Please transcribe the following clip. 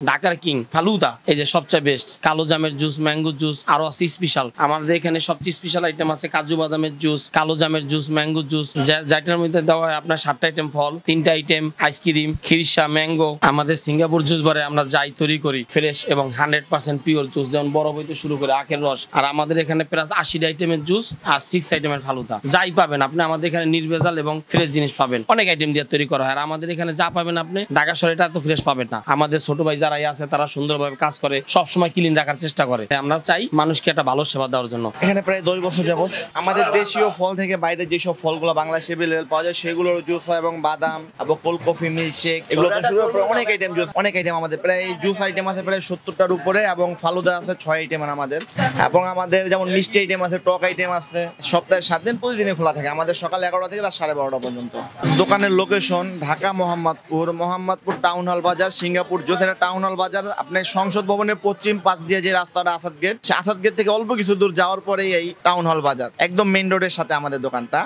ঢাকার কিং ফালুদা, এই যে সবচেয়ে বেস্ট। কালো জামের জুস, ম্যাঙ্গো জুস, আরো আছে স্পেশাল। আমাদের এখানে সবচেয়ে স্পেশাল আইটেম আছে কাজু বাদামের জুস, কালো জামের জুস, ম্যাঙ্গো জুস, যেটার মধ্যে দেওয়া হয় আপনার 7টা আইটেম ফল, 3টা আইটেম আইসক্রিম, খিরসা, ম্যাঙ্গো। আমাদের সিঙ্গাপুর জুস বারে আমরা যাই তৈরি করি ফ্রেশ এবং 100% পিওর জুস, যেমন বরফ হইতে শুরু করে আখের রস। আর আমাদের এখানে প্রায় 80টা আইটেমের জুস আর 6 আইটেমের ফালুদা। যাই পাবেন আপনি আমাদের এখানে নির্ভেজাল এবং ফ্রেশ জিনিস পাবেন। অনেক আইটেম দিয়ে তৈরি করা হয়। আর আমাদের এখানে যা পাবেন আপনি ঢাকা শহরে এটা তো ফ্রেশ পাবেন না। আমাদের ছোট ভাই যারাই আছে তারা সুন্দরভাবে কাজ করে, সবসময় ক্লিন রাখার চেষ্টা করে। আমরা চাই মানুষকে একটা ভালো সেবা দেওয়ার জন্য। এখানে প্রায় 10 বছর যাবত আমাদের দেশীয় ফল থেকে বাইরে যেসব ফলগুলো বাংলাদেশে এভেলেবল পাওয়া যায় সেগুলোর জুস হয়, এবং বাদাম এবং কোল্ড কফি, মিল্কশেক, এগুলো তো শুরু করে অনেক আইটেম জুস, অনেক আইটেম আমাদের প্রায় জুস আইটেম আছে প্রায় 70টার উপরে, এবং ফালুদা আছে 6 আইটেমের আমাদের। এবং আমাদের যেমন মিষ্টি আইটেম আছে, টক আইটেম আছে। সপ্তাহে 7 দিন প্রতিদিনই খোলা থাকে আমাদের, সকাল 11টা থেকে রাত 12:30 পর্যন্ত। দোকানের location Dhaka Mohammadpur town hall বাজার, সিঙ্গাপুর জুস। এটা টাউন হল বাজার, আপনার সংসদ ভবনের পশ্চিম পাশ দিয়ে যে রাস্তাটা আসাদ গেট, সে আসাদ গেট থেকে অল্প কিছু দূর যাওয়ার পরেই এই টাউন হল বাজার, একদম মেইন রোডের সাথে আমাদের দোকানটা।